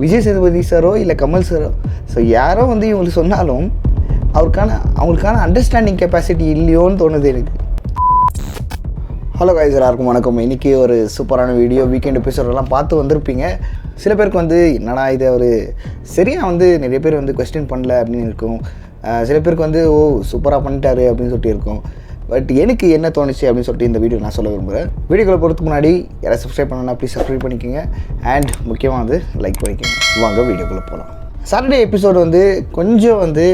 Vijay Sethupathi sorrow இல்லை Kamal sorrow, so யாரோ வந்து இவங்களுக்கு சொன்னாலும் அவங்களுக்கான அண்டர்ஸ்டாண்டிங் கெப்பாசிட்டி இல்லையோன்னு தோணுது எனக்கு. ஹலோ கைஸ், எல்லாருக்கும் வணக்கம். இன்றைக்கி ஒரு சூப்பரான வீடியோ வீக்கெண்ட் எபிசோடெல்லாம் பார்த்து வந்திருப்பீங்க. சில பேருக்கு வந்து என்னடா இது ஒரு சரியாக வந்து நிறைய பேர் வந்து கொஸ்டின் பண்ணல அப்படின்னு இருக்கும். சில பேருக்கு வந்து சூப்பராக பண்ணிட்டாரு அப்படின்னு சொல்லிட்டு இருக்கும். பட் எனக்கு என்ன தோணுச்சு அப்படின்னு சொல்லிட்டு இந்த வீடியோ நான் சொல்ல விரும்புகிறேன். வீடியோக்குள்ளே போகிறதுக்கு முன்னாடி யாராவது சப்ஸ்கிரைப் பண்ணணும்னா ப்ளீஸ் சப்ஸ்கிரைப் பண்ணிக்கோங்க. அண்ட் முக்கியமாக வந்து லைக் பண்ணிக்கோங்க. வாங்க வீடியோக்குள்ளே போகலாம். சாட்டர்டே எபிசோடு வந்து கொஞ்சம் வந்து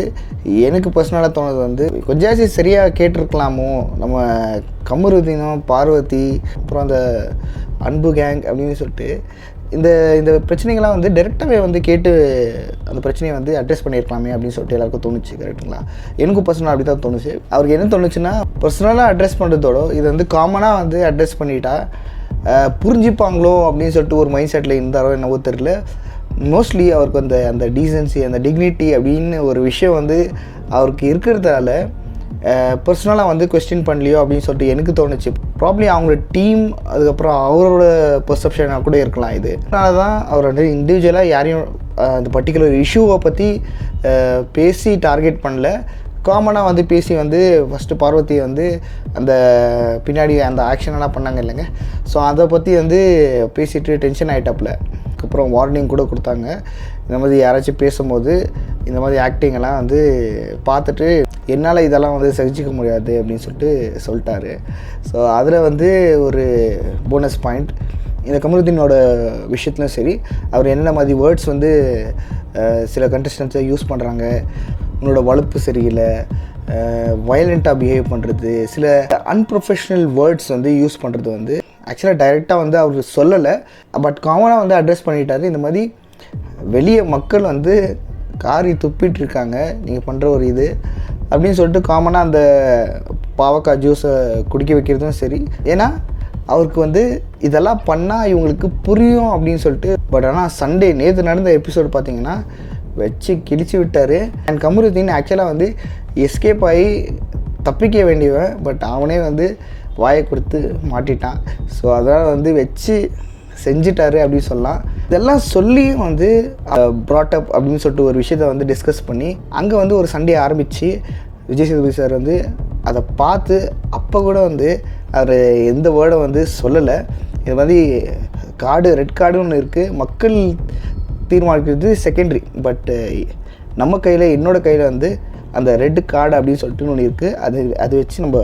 எனக்கு பர்சனலாக தோணுது வந்து கொஞ்சம் சரியாக கேட்டிருக்கலாமோ. நம்ம கமருதீனும் பார்வதி அப்புறம் அந்த அன்பு கேங் அப்படின்னு சொல்லிட்டு இந்த பிரச்சனைகள்லாம் வந்து டைரெக்டாகவே வந்து கேட்டு அந்த பிரச்சனையை வந்து அட்ரஸ் பண்ணியிருக்கலாமே அப்படின்னு சொல்லிட்டு எல்லாருக்கும் தோணுச்சு. கரெக்டுங்களா? எனக்கும் பர்சனலாக அப்படி தான் தோணுச்சு. அவருக்கு என்ன தோணுச்சுன்னா, பர்சனலாக அட்ரஸ் பண்ணுறதோட இது வந்து காமனாக வந்து அட்ரஸ் பண்ணிட்டா புரிஞ்சுப்பாங்களோ அப்படின்னு சொல்லிட்டு ஒரு மைண்ட் செட்டில் இருந்தாரோ என்னவோ தெரியல. மோஸ்ட்லி அவருக்கு அந்த டீசன்சி, அந்த டிக்னிட்டி அப்படின்னு ஒரு விஷயம் வந்து அவருக்கு இருக்கிறதால பர்சனலாக வந்து கொஸ்டின் பண்ணலையோ அப்படின்னு சொல்லிட்டு எனக்கு தோணுச்சு. ப்ராப்ளி அவங்களோட டீம் அதுக்கப்புறம் அவரோட பெர்செப்ஷனாக கூட இருக்கலாம். இது அதனால தான் அவர் வந்து இண்டிவிஜுவலாக யாரையும் அந்த பர்டிகுலர் இஷ்யூவை பற்றி பேசி டார்கெட் பண்ணல. காமனாக வந்து பேசி வந்து ஃபஸ்ட்டு பார்வதி வந்து அந்த பின்னாடி அந்த ஆக்ஷனெல்லாம் பண்ணாங்க இல்லைங்க. ஸோ அதை பற்றி வந்து பேசிட்டு டென்ஷன் ஆகிட்டாப்புல. அதுக்கப்புறம் வார்னிங் கூட கொடுத்தாங்க. இந்த மாதிரி யாராச்சும் பேசும்போது இந்த மாதிரி ஆக்டிங்கெல்லாம் வந்து பார்த்துட்டு என்னால் இதெல்லாம் வந்து சகிச்சிக்க முடியாது அப்படின்னு சொல்லிட்டாரு. ஸோ அதில் வந்து ஒரு போனஸ் பாயிண்ட் இந்த கமருதீனோட விஷயத்துலையும் சரி, அவர் என்னென்ன மாதிரி வேர்ட்ஸ் வந்து சில கண்டஸ்டன்ஸை யூஸ் பண்ணுறாங்க, உன்னோட வலுப்பு சரியில்லை, வயலண்ட்டாக பிஹேவ் பண்ணுறது, சில அன்ப்ரொஃபஷ்னல் வேர்ட்ஸ் வந்து யூஸ் பண்ணுறது வந்து ஆக்சுவலாக டைரெக்டாக வந்து அவர் சொல்லலை. பட் காமனாக வந்து அட்ரஸ் பண்ணிட்டாரு. இந்த மாதிரி வெளியே மக்கள் வந்து காரி துப்பிட்டுருக்காங்க நீங்கள் பண்ணுற ஒரு இது அப்படின்னு சொல்லிட்டு காமனாக அந்த பாவக்காய் ஜூஸை குடிக்க வைக்கிறதும் சரி. ஏன்னா அவருக்கு வந்து இதெல்லாம் பண்ணால் இவங்களுக்கு புரியும் அப்படின்னு சொல்லிட்டு. பட் ஆனால் சண்டே நேற்று நடந்த எபிசோடு பார்த்தீங்கன்னா வச்சு கிழிச்சு விட்டார். அண்ட் கமருதீன் ஆக்சுவலாக வந்து எஸ்கேப் ஆகி தப்பிக்க வேண்டியவன். பட் அவனே வந்து வாயை கொடுத்து மாட்டிட்டான். ஸோ அதனால் வந்து வச்சு செஞ்சிட்டாரு அப்படின்னு சொல்லலாம். இதெல்லாம் சொல்லியும் வந்து ப்ராட்டப் அப்படின்னு சொல்லிட்டு ஒரு விஷயத்தை வந்து டிஸ்கஸ் பண்ணி அங்கே வந்து ஒரு சண்டே ஆரம்பித்து விஜய் சேதுபதி சார் வந்து அதை பார்த்து அப்போ கூட வந்து அவர் எந்த வேர்டை வந்து சொல்லலை. இது மாதிரி ரெட் கார்டு ஒன்று இருக்குது. மக்கள் தீர்மானிக்கிறது செகண்டரி. பட்டு நம்ம கையில், என்னோடய கையில் வந்து அந்த ரெட் கார்டு அப்படின்னு சொல்லிட்டு ஒன்று இருக்குது. அது வச்சு நம்ம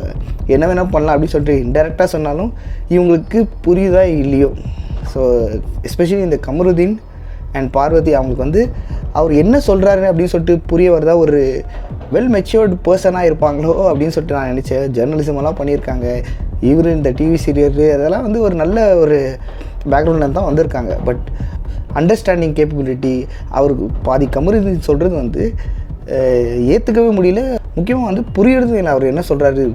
என்ன வேணால் பண்ணலாம் அப்படின்னு சொல்லிட்டு இன்டெரக்டாக சொன்னாலும் இவங்களுக்கு புரியுதா இல்லையோ. ஸோ எஸ்பெஷலி இந்த கமருதீன் அண்ட் பார்வதி அவங்களுக்கு வந்து அவர் என்ன சொல்கிறாரு அப்படின்னு சொல்லிட்டு புரிய வரதா ஒரு வெல் மெச்சூர்டு பர்சனாக இருப்பாங்களோ அப்படின்னு சொல்லிட்டு நான் நினச்சேன். ஜேர்னலிசமெல்லாம் பண்ணியிருக்காங்க. இவர் இந்த டிவி சீரியல் அதெல்லாம் வந்து ஒரு நல்ல ஒரு பேக்ரவுண்டில் தான் வந்திருக்காங்க. பட் அண்டர்ஸ்டாண்டிங் கேப்பபிலிட்டி அவருக்கு பாதி கமருதீன் சொல்கிறது வந்து ஏற்றுக்கவே முடியல. முக்கியமாக வந்து புரியறது இல்லை அவர் என்ன சொல்கிறாரு,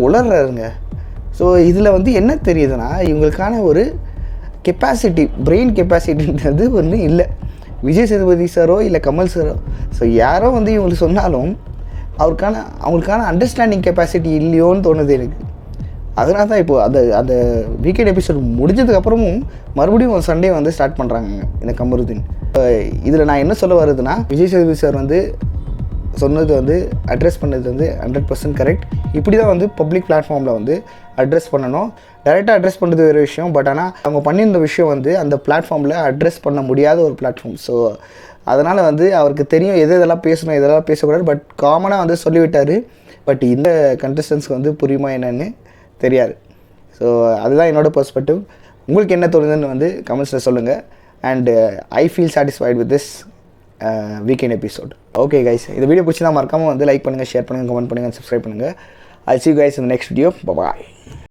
உளர்றாருங்க. ஸோ இதில் வந்து என்ன தெரியுதுன்னா, இவங்களுக்கான ஒரு கெப்பாசிட்டி, பிரெயின் கெப்பாசிட்டின்றது ஒன்று இல்லை. விஜய் சேதுபதி சாரோ இல்லை கமல் சாரோ, ஸோ யாரோ வந்து இவங்களுக்கு சொன்னாலும் அவங்களுக்கான அண்டர்ஸ்டாண்டிங் கெப்பாசிட்டி இல்லையோன்னு தோணுது எனக்கு. அதனால தான் இப்போது அந்த வீக்கெண்ட் எபிசோட் முடிஞ்சதுக்கப்புறமும் மறுபடியும் ஒரு சண்டே வந்து ஸ்டார்ட் பண்ணுறாங்க இந்த கமருதீன். இதில் நான் என்ன சொல்ல வருதுன்னா, விஜய் சேதுபதி சார் வந்து சொன்னது வந்து அட்ரஸ் பண்ணது வந்து 100% கரெக்ட். இப்படி தான் வந்து பப்ளிக் பிளாட்ஃபார்மில் வந்து அட்ரஸ் பண்ணணும். டைரெக்டாக அட்ரஸ் பண்ணுறது வேறு விஷயம். பட் ஆனால் அவங்க பண்ணியிருந்த விஷயம் வந்து அந்த பிளாட்ஃபார்மில் அட்ரஸ் பண்ண முடியாத ஒரு பிளாட்ஃபார்ம். ஸோ அதனால் வந்து அவருக்கு தெரியும் இதெல்லாம் பேசணும், இதெல்லாம் பேசக்கூடாது. பட் காமனாக வந்து சொல்லிவிட்டார். பட் இந்த கண்டஸ்டன்ஸ்க்கு வந்து புரியுமா என்னன்னு தெரியாது. ஸோ அதுதான் என்னோடய பெர்ஸ்பெக்டிவ். உங்களுக்கு என்ன தோணுதுன்னு வந்து கமெண்ட்ஸில் சொல்லுங்கள். And I feel satisfied with this weekend episode. Okay guys, இந்த வீடியோ பிடிச்சிருந்தா மறக்காமல் வந்து லைக் பண்ணுங்கள், ஷேர் பண்ணுங்கள், கமெண்ட் பண்ணுங்கள், சப்ஸ்கிரைப் பண்ணுங்கள். I'll see you guys in the next video. Bye bye.